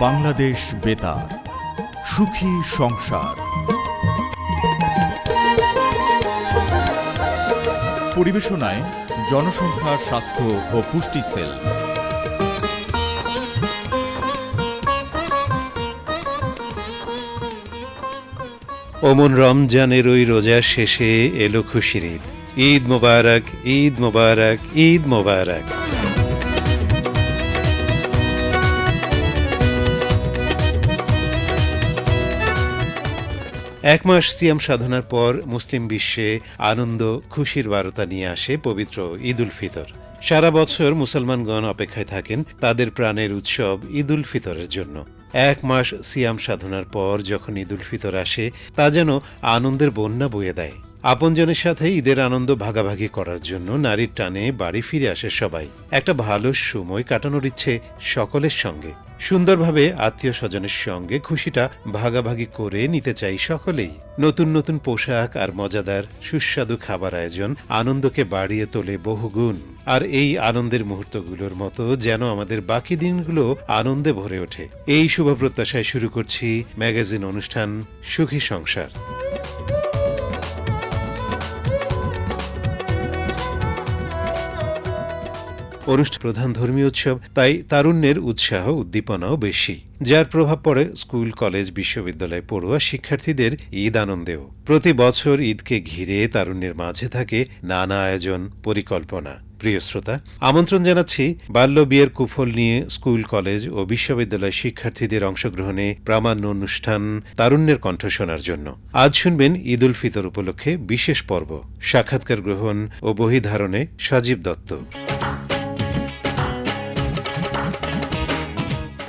বাংলাদেশ বেতার, সুখী সংসার। পরিবেশনায় জনসংখ্যা, স্বাস্থ্য ও পুষ্টি সেল। ওমন রমজানের ওই রোজা শেষে এলো খুশির ঈদ। ঈদ মোবারক, ঈদ মোবারক, ঈদ মোবারক। এক মাস সিয়াম সাধনার পর মুসলিম বিশ্বে আনন্দ, খুশির বার্তা নিয়ে আসে পবিত্র ঈদ উল ফিতর। সারা বছর মুসলমানগণ অপেক্ষায় থাকেন তাদের প্রাণের উৎসব ঈদ উল ফিতরের জন্য। এক মাস সিয়াম সাধনার পর যখন ঈদ উল ফিতর আসে, তা যেন আনন্দের বন্যা বয়ে দেয়। আপনজনের সাথে ঈদের আনন্দ ভাগাভাগি করার জন্য নারীর টানে বাড়ি ফিরে আসে সবাই। একটা ভালো সময় কাটানোর ইচ্ছে সকলের সঙ্গে। সুন্দরভাবে আত্মীয় স্বজনের সঙ্গে খুশিটা ভাগাভাগি করে নিতে চাই সকলেই। নতুন নতুন পোশাক আর মজাদার সুস্বাদু খাবার আয়োজন আনন্দকে বাড়িয়ে তোলে বহুগুণ। আর এই আনন্দের মুহূর্তগুলোর মতো যেন আমাদের বাকি দিনগুলো আনন্দে ভরে ওঠে। এই শুভ প্রত্যাশায় শুরু করছি ম্যাগাজিন অনুষ্ঠান সুখী সংসার। অনুষ্ঠান প্রধান ধর্মীয় উৎসব, তাই তারুণ্যের উৎসাহ উদ্দীপনাও বেশি, যার প্রভাব পড়ে স্কুল, কলেজ, বিশ্ববিদ্যালয় পড়ুয়া শিক্ষার্থীদের ঈদ আনন্দেও। প্রতি বছর ঈদকে ঘিরে তারুণ্যের মাঝে থাকে নানা আয়োজন, পরিকল্পনা। প্রিয় শ্রোতা, আমন্ত্রণ জানাচ্ছি বাল্য বিয়ের কুফল নিয়ে স্কুল, কলেজ ও বিশ্ববিদ্যালয় শিক্ষার্থীদের অংশগ্রহণে প্রামাণ্য অনুষ্ঠান তারুণ্যের কণ্ঠ শোনার জন্য। আজ শুনবেন ঈদ উল ফিতর উপলক্ষে বিশেষ পর্ব। সাক্ষাৎকার গ্রহণ ও বহিধারণে সজীব দত্ত।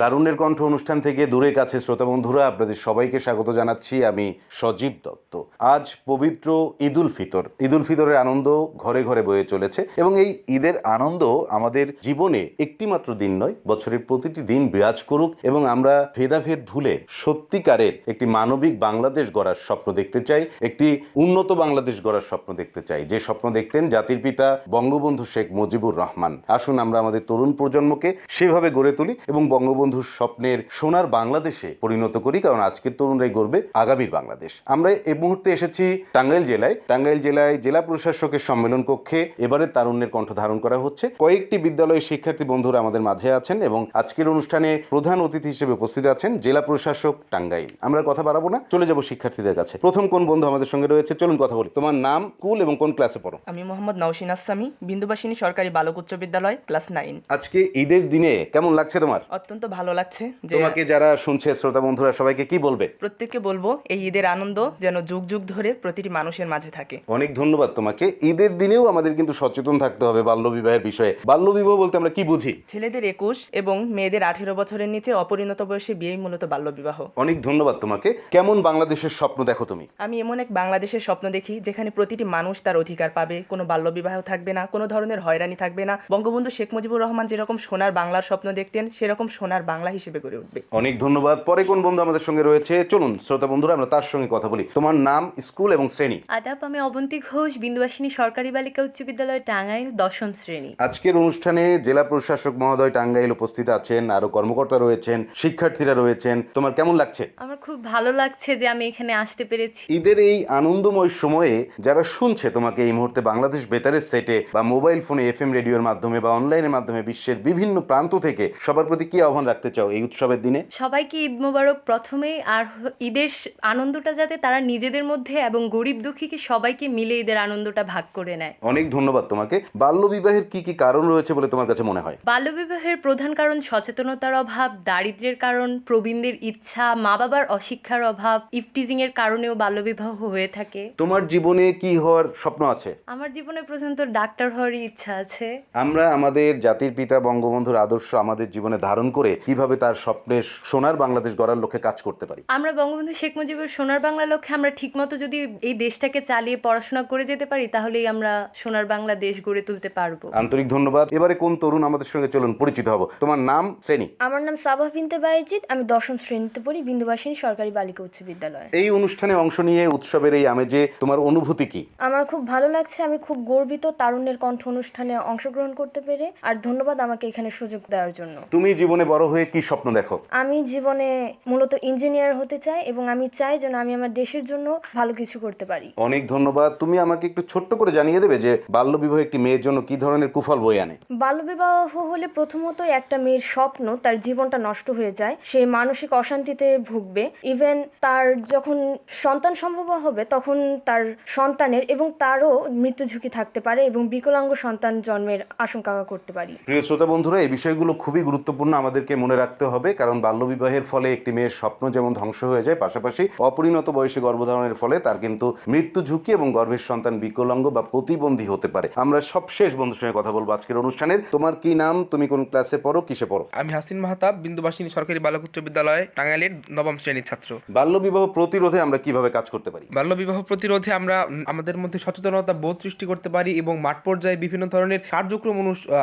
তারুণ্যের কণ্ঠ অনুষ্ঠান থেকে দূরে কাছে শ্রোতা বন্ধুরা, আপনাদের সবাইকে স্বাগত জানাচ্ছি। আমি সজীব দত্ত। আজ পবিত্র ঈদ উল ফিতর। ঈদ উল ফিতরের আনন্দ ঘরে ঘরে বয়ে চলেছে এবং এই ঈদের আনন্দ আমাদের জীবনে একটিমাত্র দিন নয়, বছরের প্রতিটি দিন বিরাজ করুক এবং আমরা ভেদাভেদ ভুলে সত্যিকারের একটি মানবিক বাংলাদেশ গড়ার স্বপ্ন দেখতে চাই, একটি উন্নত বাংলাদেশ গড়ার স্বপ্ন দেখতে চাই, যে স্বপ্ন দেখতেন জাতির পিতা বঙ্গবন্ধু শেখ মুজিবুর রহমান। আসুন আমরা আমাদের তরুণ প্রজন্মকে সেভাবে গড়ে তুলি এবং বঙ্গবন্ধুর স্বপ্নের সোনার বাংলাদেশে পরিণত করি, কারণ আজকের তরুণরাই গড়বে আগামীর বাংলাদেশ। আমরা এই মুহূর্তে এসেছি টাঙ্গাইল জেলায় জেলা প্রশাসকের সম্মেলন কক্ষে। এবারে তারুণ্যের কণ্ঠ ধারণ করা হচ্ছে। কয়েকটি বিদ্যালয়ের শিক্ষার্থী বন্ধুরা আমাদের মাঝে আছেন এবং আজকের অনুষ্ঠানে প্রধান অতিথি হিসেবে উপস্থিত আছেন জেলা প্রশাসক টাঙ্গাইল। আমরা কথা বাড়াবো না, চলে যাব শিক্ষার্থীদের কাছে। প্রথম কোন বন্ধু আমাদের সঙ্গে রয়েছে, চলুন কথা বলি। তোমার নাম, স্কুল এবং কোন ক্লাসে পড়ো? আমি মোহাম্মদ নওশিন আসামি, বিন্দুবাসিনী সরকারি বালক উচ্চ বিদ্যালয়, ক্লাস 9। আজকে ঈদের দিনে কেমন লাগছে তোমার? অত্যন্ত ভালো লাগছে। তোমাকে যারা শুনছে শ্রোতা বন্ধুরা, সবাইকে কি বলবে? প্রত্যেককে বলবো এই ঈদের আনন্দ যেন যুগ যুগ ধরে প্রতিটি মানুষের মাঝে থাকে। অনেক ধন্যবাদ তোমাকে। ঈদের দিনেও আমাদের কিন্তু সচেতন থাকতে হবে বাল্যবিবাহের বিষয়ে। বাল্যবিবাহ বলতে আমরা কি বুঝি? ছেলেদের 21 এবং মেয়েদের 18 বছরের নিচে অপরিণত বয়সে বিয়েই মূলত বাল্যবিবাহ। অনেক ধন্যবাদ তোমাকে। কেমন বাংলাদেশের স্বপ্ন দেখো তুমি? আমি এমন এক বাংলাদেশের স্বপ্ন দেখি যেখানে প্রতিটি মানুষ তার অধিকার পাবে, কোনো বাল্যবিবাহ থাকবে না, কোনো ধরনের হয়রানি থাকবে না। বঙ্গবন্ধু শেখ মুজিবুর রহমান যেরকম সোনার বাংলার স্বপ্ন দেখতেন, সেরকম সোনার বাংলা হিসেবে গড়ে উঠবে। অনেক ধন্যবাদ। পরে কোন বন্ধু আমাদের সঙ্গে রয়েছে, চলুন শ্রোতা বন্ধুরা আমরা তার সঙ্গে কথা বলি। তোমার নাম, স্কুল এবং শ্রেণী? আদাব, আমি অবন্তী ঘোষ, বিন্দুবাসিনী সরকারি বালিকা উচ্চ বিদ্যালয় টাঙ্গাইল, 10ম শ্রেণী। আজকের অনুষ্ঠানে জেলা প্রশাসক মহোদয় টাঙ্গাইল উপস্থিত আছেন, আরো কর্মকর্তা রয়েছেন, শিক্ষার্থীরা রয়েছেন। তোমার কেমন লাগছে? আমার খুব ভালো লাগছে যে আমি এখানে আসতে পেরেছি। ঈদের এই আনন্দময় সময়ে যারা শুনছে তোমাকে এই মুহূর্তে বাংলাদেশ বেতারের সেটে বা মোবাইল ফোনে, FM রেডিওর মাধ্যমে বা অনলাইনের মাধ্যমে বিশ্বের বিভিন্ন প্রান্ত থেকে, সবার প্রতি কি আহ্বান রাখতে চাও এই উৎসবের দিনে? সবাইকে ঈদ মোবারক প্রথমেই। আর ঈদের আনন্দটা যাতে তারা নিজেদের মধ্যে এবং গরিব দুঃখীকে সবাইকে মিলে ঈদের আনন্দটা ভাগ করে নেয়। অনেক ধন্যবাদ তোমাকে। বাল্যবিবাহের কি কি কারণ রয়েছে বলে তোমার কাছে মনে হয়? বাল্যবিবাহের প্রধান কারণ সচেতনতার অভাব, দারিদ্র্যের কারণ, প্রবীণদের ইচ্ছা, মা বাবার অশিক্ষার অভাব, ইফটিজিং এর কারণেও বাল্যবিবাহ হয়ে থাকে। তোমার জীবনে কি হওয়ার স্বপ্ন আছে? আমার জীবনে প্রধানত ডাক্তার হওয়ারই ইচ্ছা আছে। আমরা আমাদের জাতির পিতা বঙ্গবন্ধুর আদর্শ আমাদের জীবনে ধারণ করে কিভাবে তার স্বপ্নের সোনার বাংলাদেশ গড়ার লক্ষ্যে কাজ করতে পারি? আমরা বঙ্গবন্ধু শেখ মুজিবের সোনার বাংলা লক্ষ্যে আমরা ঠিকমতো যদি এই দেশটাকে চালিয়ে পড়াশোনা করে যেতে পারি, তাহলেই আমরা সোনার বাংলা দেশ গড়ে তুলতে পারবো। আন্তরিক ধন্যবাদ। এবারে কোন তরুণ আমাদের সঙ্গে, চলুন পরিচিত হব। তোমার নাম, শ্রেণী? আমার নাম সাবাহ বিনতে বাইজিদ, আমি 10ম শ্রেণীতে পড়ি, বিন্দুবাসিনী সরকারি বালিকা উচ্চ বিদ্যালয়। এই অনুষ্ঠানে অংশ নিয়ে উৎসবের এই আমেজে তোমার অনুভূতি কি? আমার খুব ভালো লাগছে, আমি খুব গর্বিত তারুণ্যের কণ্ঠ অনুষ্ঠানে অংশগ্রহণ করতে পেরে। আর ধন্যবাদ আমাকে এখানে সুযোগ দেওয়ার জন্য। তুমি জীবনে বড় হয়ে কি স্বপ্ন দেখো? আমি জীবনে মূলত ইঞ্জিনিয়ার হতে চাই এবং আমি চাই যেন আমি আমার দেশের জন্য ভালো কিছু করতে পারি। অনেক ধন্যবাদ। তুমি আমাকে একটু ছোট্ট করে জানিয়ে দেবে যে বাল্যবিবাহ একটি মেয়ের জন্য কি ধরনের কুফল বয়ে আনে? বাল্যবিবাহ হলে প্রথমত একটা মেয়ের স্বপ্ন, তার জীবনটা নষ্ট হয়ে যায়, সে মানসিক অশান্তিতে ভুগবে। ইভেন তার যখন সন্তান সম্ভব হবে তখন তার সন্তানের এবং তারও মৃত্যু ঝুঁকি থাকতে পারে এবং বিকলাঙ্গ সন্তান জন্মের আশঙ্কা করতে পারি। প্রিয় শ্রোতা বন্ধুরা, এই বিষয়গুলো খুবই গুরুত্বপূর্ণ, আমাদেরকে মনে রাখতে হবে, কারণ বাল্যবিবাহের ফলে একটি মেয়ের স্বপ্ন যেমন ধ্বংস হয়ে যায়, পাশাপাশি অপরিণত বয়সে গর্ভধারণের ফলে তার কিন্তু মৃত্যু ঝুঁকি এবং গর্ভের সন্তান বিকলাঙ্গ বা প্রতিবন্ধী হতে পারে। আমরা সবশেষ বন্ধুর সঙ্গে কথা বলবো আজকের অনুষ্ঠানের। তোমার কি নাম, তুমি কোন ক্লাসে পড়ো, কিসে পড়ো? আমি হাসিন মাহতাব, বিন্দুবাসিনী সরকারি বালক উচ্চ বিদ্যালয় টাঙ্গাইলের নবম শ্রেণীর ছাত্র। বাল্যবিবাহ প্রতিরোধে আমরা কিভাবে কাজ করতে পারি? বাল্যবিবাহ প্রতিরোধে আমরা আমাদের মধ্যে সচেতনতা বোধ সৃষ্টি করতে পারি এবং মাঠ পর্যায়ে বিভিন্ন ধরনের কার্যক্রম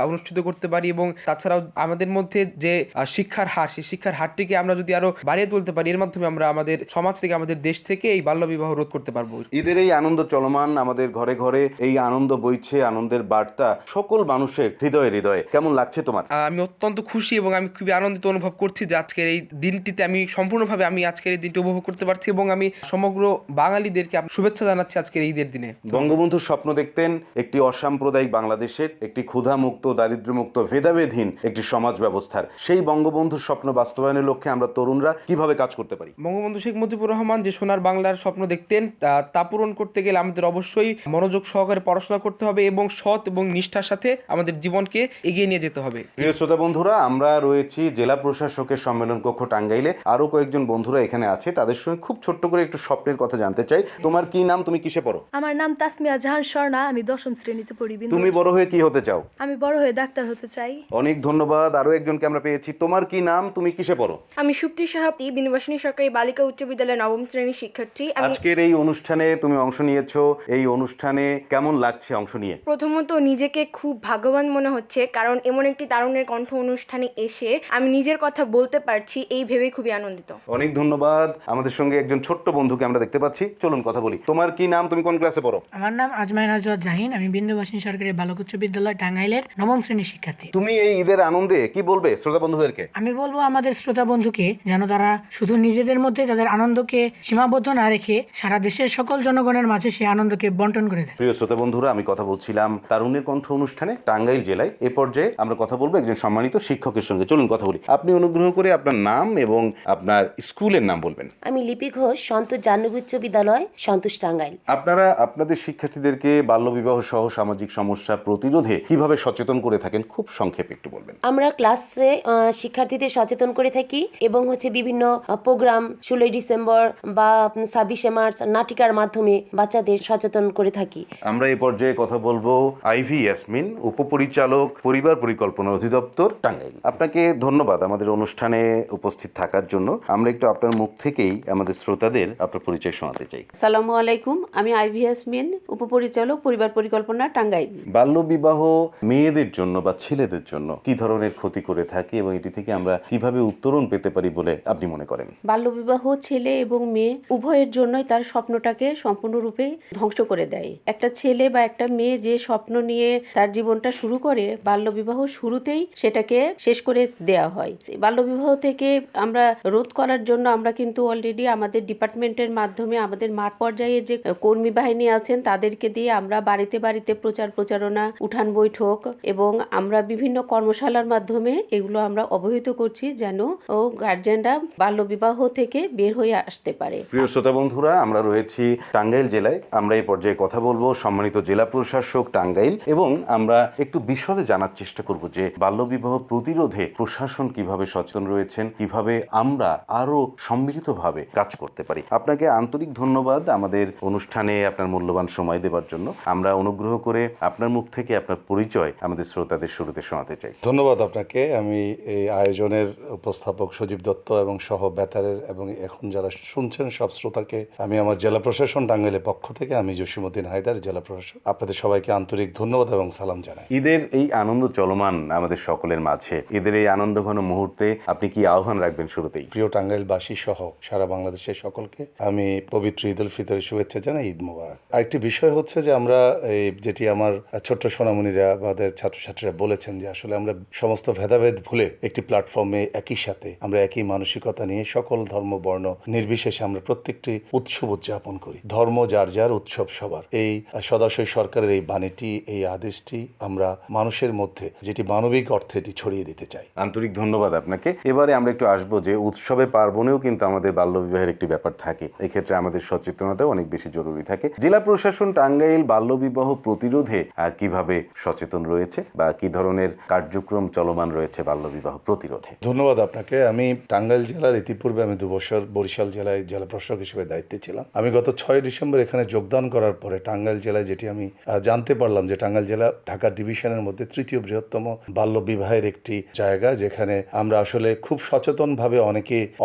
অনুষ্ঠিত করতে পারি এবং তাছাড়াও আমাদের মধ্যে যে শিক্ষার হার, সেই শিক্ষার হারটিকে আমরা যদি আরো বাড়িয়ে তুলতে পারি, এর মাধ্যমে আমরা আমাদের সমাজ থেকে, আমাদের দেশ থেকে এই বাল্যবিবাহ রোধ করতে পারবো। ঈদের এই আনন্দ চলমান, আমাদের ঘরে ঘরে এই আনন্দ বইছে, আনন্দের বার্তা সকল মানুষের হৃদয়ে হৃদয়ে। কেমন লাগছে তোমার? আমি অত্যন্ত খুশি এবং আমি খুবই আনন্দিত অনুভব করছি যে আজকের এই দিনটিতে আমি সম্পূর্ণভাবে আজকের এই দিনটি উপভোগ করতে পারছি এবং আমি সমগ্র বাঙালিদেরকে শুভেচ্ছা জানাচ্ছি আজকের ঈদের দিনে। বঙ্গবন্ধুর স্বপ্ন দেখতেন একটি অসাম্প্রদায়িক বাংলাদেশের, একটি ক্ষুধামুক্ত, দারিদ্র্যমুক্ত, ভেদাভেদহীন একটি সমাজ ব্যবস্থার। সেই বঙ্গবন্ধুর স্বপ্ন বাস্তবায়নের লক্ষ্যে আমরা তরুণরা কিভাবে কাজ করতে পারি? বঙ্গবন্ধু শেখ মুজিবুর রহমান যে সোনার বাংলার স্বপ্ন দেখতেন তা পূরণ করতে গেলে আমাদের অবশ্যই মনোযোগ সহকারে পড়াশোনা করতে হবে এবং সৎ এবং নিষ্ঠার সাথে আমাদের জীবনকে এগিয়ে নিয়ে যেতে হবে। প্রিয় শ্রোতা বন্ধুরা, আমরা রয়েছি জেলা প্রশাসকের সম্মেলন কক্ষ টাঙ্গাইলে। আরো কয়েকজন বন্ধুরা এখানে আছে, তাদের সঙ্গে খুব ছোট্ট করে একটু স্বপ্নের কথা জানতে চাই। তোমার কি নাম, তুমি কিসে পড়ো? আমার নাম তাসমিয়া জাহান স্বর্ণা, আমি দশম শ্রেণীতে পড়ি। তুমি বড় হয়ে কি হতে চাও? আমি বড় হয়ে ডাক্তার হতে চাই। অনেক ধন্যবাদ। আরো একজনকে আমরা পেয়েছি। তোমার কি নাম, তুমি কিসে পড়ো? আমি সুপ্তি সাহাবতি, বিন্দুবাসিনী সরকারি বালিকা উচ্চ বিদ্যালয়ের নবম শ্রেণীর শিক্ষার্থী। আজকের এই অনুষ্ঠানে তুমি অংশ নিয়েছো, এই অনুষ্ঠানে কেমন লাগছে অংশ নিয়ে? প্রথমত নিজেকে খুব ভাগ্যবান মনে হচ্ছে, কারণ এমন একটি তারুণ্যের কণ্ঠ অনুষ্ঠানে এসে আমি নিজের কথা বলতে পারছি, এই ভেবে খুবই আনন্দিত। অনেক ধন্যবাদ। আমাদের সঙ্গে একজন ছোট্ট বন্ধুকে আমরা দেখতে পাচ্ছি, চলুন কথা বলি। তোমার কি নাম, তুমি কোন ক্লাসে পড়ো? আমার নাম আজমাইন আজওয়াদ জাহিন, আমি বিন্দুবাসিনী সরকারি বালক উচ্চ বিদ্যালয় টাঙ্গাইলের নবম শ্রেণীর শিক্ষার্থী। তুমি এই ঈদের আনন্দে কি বলবে শ্রোতা বন্ধুদেরকে? আমি বলবো আমাদের শ্রোতা বন্ধুকে যেন তারা শুধু নিজেদের মধ্যে তাদের আনন্দকে সীমাবদ্ধ না রেখে সারা দেশের সকল জনগণের মাঝে সেই আনন্দকে বন্টন করে দেয়। প্রিয় শ্রোতা বন্ধুরা, আমি কথা বলছিলাম তারুণ্যের কণ্ঠ অনুষ্ঠানে টাঙ্গাইল জেলায়। এ পর্যায়ে আমরা কথা বলবো একজন সম্মানিত শিক্ষকের সঙ্গে। চলুন কথা বলি। আপনি অনুগ্রহ করে আপনার নাম এবং আপনার স্কুলের নাম বলবেন। আমি লিপি ঘোষ, সন্তোষ জাহ্নবী উচ্চ বিদ্যালয়, সন্তোষ টাঙ্গাইল। আপনারা আপনাদের শিক্ষার্থীদেরকে বাল্যবিবাহ সহ সামাজিক সমস্যা প্রতিরোধে কিভাবে সচেতন করে থাকেন, খুব সংক্ষেপে একটু বলবেন। আমরা ক্লাসে শিক্ষার্থীদের সচেতন করে থাকি এবং বিভিন্ন প্রোগ্রাম 16 ডিসেম্বর বা 26শে মার্চ নাটিকার মাধ্যমে বাচ্চাদের সচেতন করে থাকি। আমরা এই পর্যায়ে কথা বলবো আইভি ইয়াসমিন, উপপরিচালক, পরিবার পরিকল্পনা অধিদপ্তর, টাঙ্গাইল। আপনাকে ধন্যবাদ আমাদের অনুষ্ঠানে উপস্থিত থাকার জন্য। আমরা একটু আপনার মুখ থেকেই আমাদের শ্রোতাদের আপনার পরিচয় শোনাতে চাই। আসসালামু আলাইকুম, আমি আইভি ইয়াসমিন, উপপরিচালক, পরিবার পরিকল্পনা, টাঙ্গাইল। বাল্যবিবাহ মেয়েদের জন্য বা ছেলেদের জন্য কি ধরনের ক্ষতি করে থাকে এবং এটি থেকে আমরা কিভাবে উত্তরণ পেতে পারি বলে আপনি মনে করেন? বাল্যবিবাহ ছেলে এবং মেয়ে উভয়ের জন্যই তার স্বপ্নটাকে সম্পূর্ণরূপে ধ্বংস করে দেয়। একটা ছেলে বা একটা মেয়ে যে স্বপ্ন নিয়ে তার জীবনটা শুরু করে, বাল্যবিবাহ শুরুতেই সেটাকে শেষ করে দেয়া হয়। বাল্যবিবাহ থেকে আমরা রোধ করার জন্য আমরা কিন্তু অলরেডি আমাদের ডিপার্টমেন্টের মাধ্যমে আমাদের মাঠ পর্যায়ে যে কর্মী বাহিনী আছেন তাদেরকে দিয়ে আমরা বাড়িতে বাড়িতে প্রচারণা, উঠান বৈঠক এবং আমরা বিভিন্ন কর্মশালার মাধ্যমে এগুলো আমরা অবহিত করছি যেন গার্জিয়ানরা বাল্যবিবাহ থেকে বের হয়ে আসতে পারে। প্রিয় শ্রোতা বন্ধুরা, আমরা রয়েছি টাঙ্গাইল জেলায়। আমরা এই পর্যায়ে কথা বলবো সম্মানিত জেলা প্রশাসক টাঙ্গাইল এবং আমরা একটু বিশদে জানার চেষ্টা করব যে বাল্যবিবাহ প্রতিরোধে প্রশাসন কিভাবে সচেতন রয়েছেন, কিভাবে আমরা আরো সম্মিলিতভাবে কাজ করতে পারি। আপনাকে আন্তরিক ধন্যবাদ আমাদের অনুষ্ঠানে আপনার মূল্যবান সময় দেওয়ার জন্য। আমরা অনুগ্রহ করে আপনার মুখ থেকে আপনার পরিচয় আমাদের শ্রোতাদের শুরুতে শোনাতে চাই। ধন্যবাদ আপনাকে। আমি এই আয়োজনের উপস্থাপক সজীব দত্ত এবং সহ বেতারের এবং এখন যারা শুনছেন সব শ্রোতাকে আমি আমার জেলা প্রশাসন টাঙ্গাইলের পক্ষ থেকে আমি জসিমউদ্দিন হায়দার, জেলা প্রশাসক, আপনাদের সবাইকে আন্তরিক ধন্যবাদ এবং সালাম জানাই। ঈদের এই আনন্দ চলমান আমাদের সকলের মাঝে, ঈদের এই আনন্দঘন মুহূর্তে আপনি কি আহ্বান রাখবেন শুরুতেই? প্রিয় টাঙ্গাইলবাসী সহ সারা বাংলাদেশের সকলকে আমি পবিত্র ঈদ উল ফিতরের শুভেচ্ছা জানাই। ঈদ মোবারক। আরেকটি বিষয় হচ্ছে যে আমরা যেটি আমার ছোট্ট সোনামণিরা আমাদের ছাত্রছাত্রীরা বলেছেন যে আসলে আমরা সমস্ত ভেদাভেদ ভুলে একটি একটি প্ল্যাটফর্মে একই সাথে আমরা একই মানসিকতা নিয়ে সকল ধর্ম বর্ণ নির্বিশেষে আমরা প্রত্যেকটি উৎসব উদযাপন করি। ধর্ম যার যার, উৎসব সবার। এই সদাশয় সরকারের এই বাণীটি, এই আদেশটি আমরা মানুষের মধ্যে যেটি মানবিক অর্থে এটি ছড়িয়ে দিতে চাই। আন্তরিক ধন্যবাদ আপনাকে। এবারে আমরা একটু আসবো যে উৎসবে পার্বণেও কিন্তু আমাদের বাল্যবিবাহের একটি ব্যাপার থাকে, এক্ষেত্রে আমাদের সচেতনতাও অনেক বেশি জরুরি থাকে। জেলা প্রশাসন টাঙ্গাইল বাল্যবিবাহ প্রতিরোধে কিভাবে সচেতন রয়েছে বা কি ধরনের কার্যক্রম চলমান রয়েছে বাল্যবিবাহ প্রতিরোধে? ধন্যবাদ আপনাকে। আমি টাঙ্গাইল জেলার ইতিপূর্বে আমি 2 বছর বরিশাল জেলায় জেলা প্রশাসক হিসেবে দায়িত্বে ছিলাম। আমি গত 6 ডিসেম্বর এখানে যোগদান করার পরে টাঙ্গাইল জেলায় যেটি আমি জানতে পারলাম যে টাঙ্গাইল জেলা ঢাকা ডিভিশনের মধ্যে 3য় বৃহত্তম বাল্য বিবাহের একটি জায়গা, যেখানে আমরা আসলে খুব সচেতনভাবে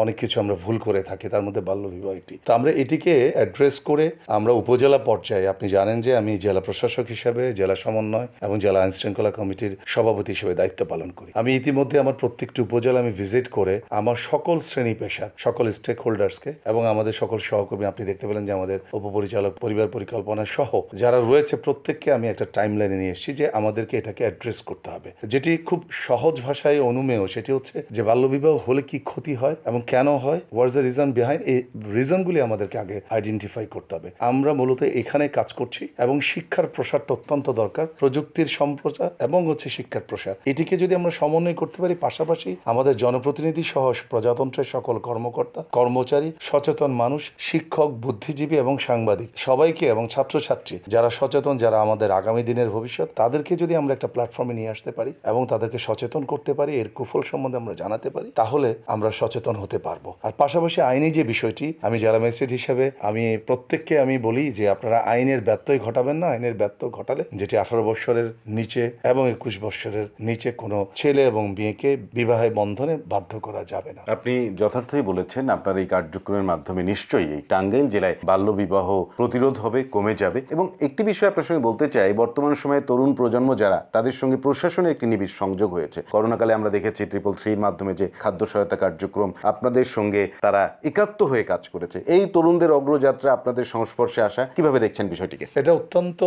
অনেক কিছু আমরা ভুল করে থাকি, তার মধ্যে বাল্য বিবাহ একটি। তো আমরা এটিকে অ্যাড্রেস করে আমরা উপজেলা পর্যায়ে, আপনি জানেন যে আমি জেলা প্রশাসক হিসেবে জেলা সমন্বয় এবং জেলা আইন শৃঙ্খলা কমিটির সভাপতি হিসেবে দায়িত্ব পালন করি। আমি ইতিমধ্যে আমার প্রত্যেকটি উপজেলা আমি ভিজিট করে আমার সকল শ্রেণী পেশার সকল স্টেক হোল্ডার্সকে এবং আমাদের সকল সহকর্মী, আপনি দেখতে পেলেন যে আমাদের উপপরিচালক, পরিবার পরিকল্পনা সহ যারা রয়েছে প্রত্যেককে আমি একটা টাইম লাইনে নিয়ে এসেছি যে আমাদেরকে এটাকে অ্যাড্রেস করতে হবে। যেটি খুব সহজ ভাষায় অনুমেয়, সেটি হচ্ছে যে বাল্যবিবাহ হলে কি ক্ষতি হয় এবং কেন হয়, হোয়াটস দ্য রিজন বিহাইন্ড। এই রিজনগুলি আমাদেরকে আগে আইডেন্টিফাই করতে হবে। আমরা মূলত এখানে কাজ করছি এবং শিক্ষার প্রসারটা অত্যন্ত দরকার, প্রযুক্তির সম্প্রচার এবং শিক্ষার প্রসার। এটিকে যদি আমরা সমন্বয় করতে পারি, পাশাপাশি আমাদের জনপ্রতিনিধি সহ প্রজাতন্ত্রের সকল কর্মকর্তা, কর্মচারী, সচেতন মানুষ, শিক্ষক, বুদ্ধিজীবী এবং সাংবাদিক সবাইকে এবং ছাত্রছাত্রী যারা সচেতন, যারা আমাদের আগামী দিনের ভবিষ্যৎ, তাদেরকে যদি আমরা একটা প্ল্যাটফর্মে নিয়ে আসতে পারি এবং তাদেরকে সচেতন করতে পারি, এর কুফল সম্বন্ধে আমরা জানাতে পারি, তাহলে আমরা সচেতন হতে পারবো। আর পাশাপাশি আইনি যে বিষয়টি, আমি জেলা ম্যাজিস্ট্রেট হিসেবে আমি প্রত্যেককে আমি বলি যে আপনারা আইনের ব্যত্যয় ঘটাবেন না। আইনের ব্যত্যয় ঘটালে যেটি 18 বছরের নিচে এবং 21 বছরের নিচে কোনো ছেলে এবং মেয়েকে বিবাহে বন্ধনে বাধ্য করা যাবে না। আপনি যথার্থই বলেছেন। আপনার এই কার্যক্রমের মাধ্যমে নিশ্চয়ই এই টাঙ্গাইল জেলায় বাল্যবিবাহ প্রতিরোধ হবে, কমে যাবে। এবং একটি বিষয় আপনার সঙ্গে বলতে চাই, বর্তমান সময়ে তরুণ প্রজন্ম যারা, তাদের সঙ্গে প্রশাসনের একটি নিবিড় সংযোগ হয়েছে। করোনাকালে আমরা দেখেছি 333-র মাধ্যমে যে খাদ্য সহায়তা কার্যক্রম, আপনাদের সঙ্গে তারা একাত্ম হয়ে কাজ করেছে। এই তরুণদের অগ্রযাত্রা, আপনাদের সংস্পর্শে আসা, কিভাবে দেখছেন বিষয়টিকে? এটা অত্যন্ত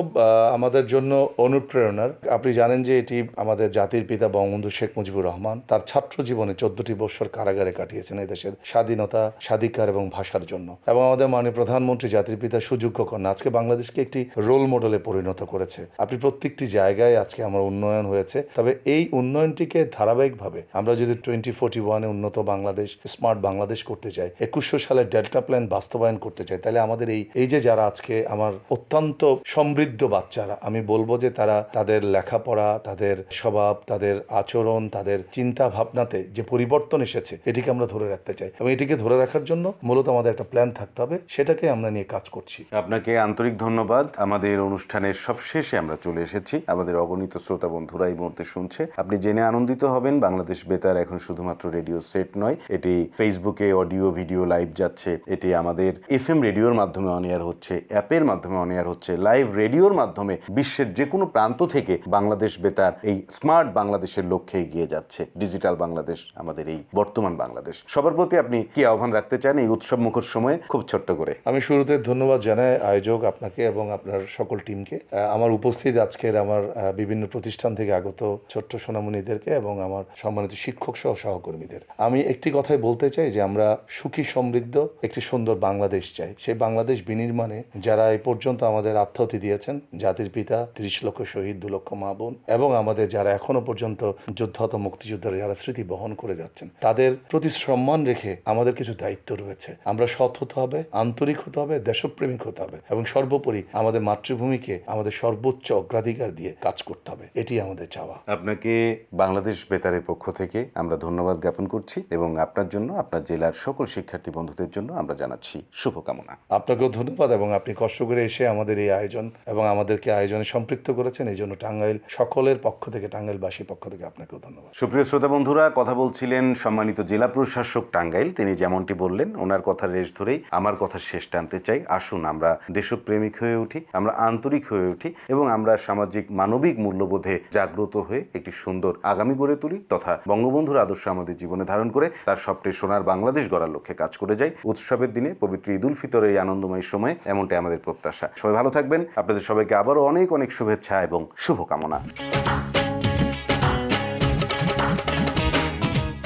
আমাদের জন্য অনুপ্রেরণার। আপনি জানেন যে এটি আমাদের জাতির পিতা বঙ্গবন্ধু শেখ মুজিবুর রহমান তার ছাত্র জীবনে 14টি বছর কারাগারে কাটিয়েছেন এই দেশের স্বাধীনতা, স্বাধিকার এবং ভাষার জন্য। এবং আমাদের মাননীয় প্রধানমন্ত্রী জাতির পিতা সুযোগ্য কন্যা আজকে বাংলাদেশকে একটি রোল মডেলে পরিণত করেছে। আপনি প্রত্যেকটি জায়গায় আজকে আমার উন্নয়ন হয়েছে। তবে এই উন্নয়নটিকে ধারাবাহিকভাবে আমরা যদি 2041-এ উন্নত বাংলাদেশ, স্মার্ট বাংলাদেশ করতে চাই, 2100 সালের ডেল্টা প্ল্যান বাস্তবায়ন করতে চাই, তাহলে আমাদের এই যে যারা আজকে আমার অত্যন্ত সমৃদ্ধ বাচ্চারা, আমি বলবো যে তারা তাদের লেখাপড়া, তাদের স্বভাব, তাদের আচরণ, তাদের চিন্তা ভাবনাতে যে পরিবর্তন এসেছে, এটিকে আমরা ধরে রাখতে চাই। এবং এটিকে ধরে রাখার জন্য মূলত আমাদের একটা প্ল্যান থাকতে হবে, সেটাকে আমরা নিয়ে কাজ করছি। আপনাকে আন্তরিক ধন্যবাদ। আমাদের অনুষ্ঠানের সবশেষে আমরা চলে এসেছি। আমাদের অগণিত শ্রোতা বন্ধুরা এই মুহূর্তে শুনছে। আপনি জেনে আনন্দিত হবেন, বাংলাদেশ বেতার এখন শুধুমাত্র রেডিও সেট নয়, এটি ফেসবুকে অডিও ভিডিও লাইভ যাচ্ছে, এটি আমাদের FM রেডিওর মাধ্যমে অন এয়ার হচ্ছে, অ্যাপের মাধ্যমে অন এয়ার হচ্ছে, লাইভ রেডিওর মাধ্যমে বিশ্বের যে কোনো প্রান্ত থেকে বাংলাদেশ বেতার এই স্মার্ট বাংলাদেশের লক্ষ্যে এগিয়ে যাচ্ছে। ডিজিটাল বাংলাদেশ আমাদের এই বর্তমান বাংলাদেশ। সবার প্রতি আপনি কি আহ্বান রাখতে চান এই উৎসব মুখর সময়ে, খুব ছোট্ট করে? আমি শুরুতে ধন্যবাদ জানাই আয়োজক আপনাকে এবং আপনার সকল টিমকে, আমার উপস্থিত আজকের আমার বিভিন্ন প্রতিষ্ঠান থেকে আগত ছোট্ট সোনামণিদেরকে এবং আমার সম্মানিত শিক্ষক সহ সহকর্মীদের। আমি একটি কথাই বলতে চাই যে আমরা সুখী সমৃদ্ধ একটি সুন্দর বাংলাদেশ চাই। সেই বাংলাদেশ বিনির্মাণে যারা এই পর্যন্ত আমাদের আত্মাহুতি দিয়েছেন, জাতির পিতা, 30 লক্ষ শহীদ, 2 লক্ষ মা বোন এবং আমাদের যারা এখনো পর্যন্ত যুদ্ধরত মুক্তিযোদ্ধারা যারা স্মৃতি বহন করে যাচ্ছেন, তাদের প্রতি সম্মান রেখে আমাদের কিছু দায়িত্ব রয়েছে। আমরা সৎ হতে হবে, আন্তরিক হতে হবে, দেশপ্রেমিক হতে হবে এবং সর্বোপরি আমাদের মাতৃভূমিকে আমাদের সর্বোচ্চ অগ্রাধিকার দিয়ে কাজ করতে হবে। এটি আমাদের চাওয়া। আপনাকে বাংলাদেশ বেতারের পক্ষ থেকে আমরা ধন্যবাদ জ্ঞাপন করছি এবং আপনার জন্য, আপনার জেলার সকল শিক্ষার্থী বন্ধুদের জন্য আমরা জানাচ্ছি শুভকামনা। আপনাকেও ধন্যবাদ এবং আপনি কষ্ট করে এসে আমাদের এই আয়োজন এবং আমাদেরকে আয়োজনে সম্পৃক্ত করেছেন, এই জন্য টাঙ্গাইল সকলের পক্ষ থেকে, টাঙ্গাইলবাসীর পক্ষ থেকে আপনাকেও ধন্যবাদ। সুপ্রিয় শ্রোতা বন্ধুরা, কথা বলছিলেন সম্মানিত জেলা প্রশাসক টাঙ্গাইল। তিনি যেমনটি বললেন, ওনার কথার রেশ ধরেই আমার কথার শেষ টানতে চাই। আসুন আমরা দেশপ্রেমিক হয়ে উঠি, আমরা আন্তরিক হয়ে উঠি এবং আমরা সামাজিক মানবিক মূল্যবোধে জাগ্রত হয়ে একটি সুন্দর আগামী গড়ে তুলি তথা বঙ্গবন্ধুর আদর্শ আমাদের জীবনে ধারণ করে তার সবটাই সোনার বাংলাদেশ গড়ার লক্ষ্যে কাজ করে যাই। উৎসবের দিনে, পবিত্র ঈদ উল ফিতরের এই আনন্দময় সময়ে এমনটাই আমাদের প্রত্যাশা। সবাই ভালো থাকবেন। আপনাদের সবাইকে আবারও অনেক অনেক শুভেচ্ছা এবং শুভকামনা।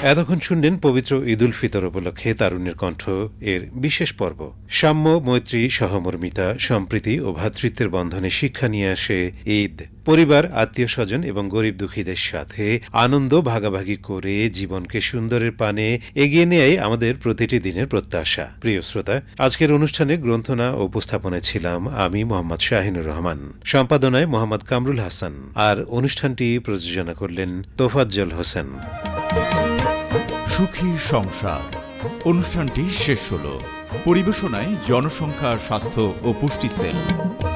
এতক্ষণ শুনলেন পবিত্র ঈদ উল ফিতর উপলক্ষে তারুণ্যের কণ্ঠ এর বিশেষ পর্ব। সাম্য, মৈত্রী, সহমর্মিতা, সম্প্রীতি ও ভ্রাতৃত্বের বন্ধনে শিক্ষা নিয়ে আসে ঈদ। পরিবার, আত্মীয় স্বজন এবং গরিব দুঃখীদের সাথে আনন্দ ভাগাভাগি করে জীবনকে সুন্দরের পানে এগিয়ে নেয়াই আমাদের প্রতিটি দিনের প্রত্যাশা। প্রিয় শ্রোতা, আজকের অনুষ্ঠানে গ্রন্থনা ও উপস্থাপনায় ছিলাম আমি মোহাম্মদ শাহিনুর রহমান, সম্পাদনায় মোহাম্মদ কামরুল হাসান, আর অনুষ্ঠানটি প্রযোজনা করলেন তোফাজ্জল হোসেন। সুখী সংসার অনুষ্ঠানটি শেষ হলো। পরিবেশনায় জনসংখ্যা, স্বাস্থ্য ও পুষ্টি সেল।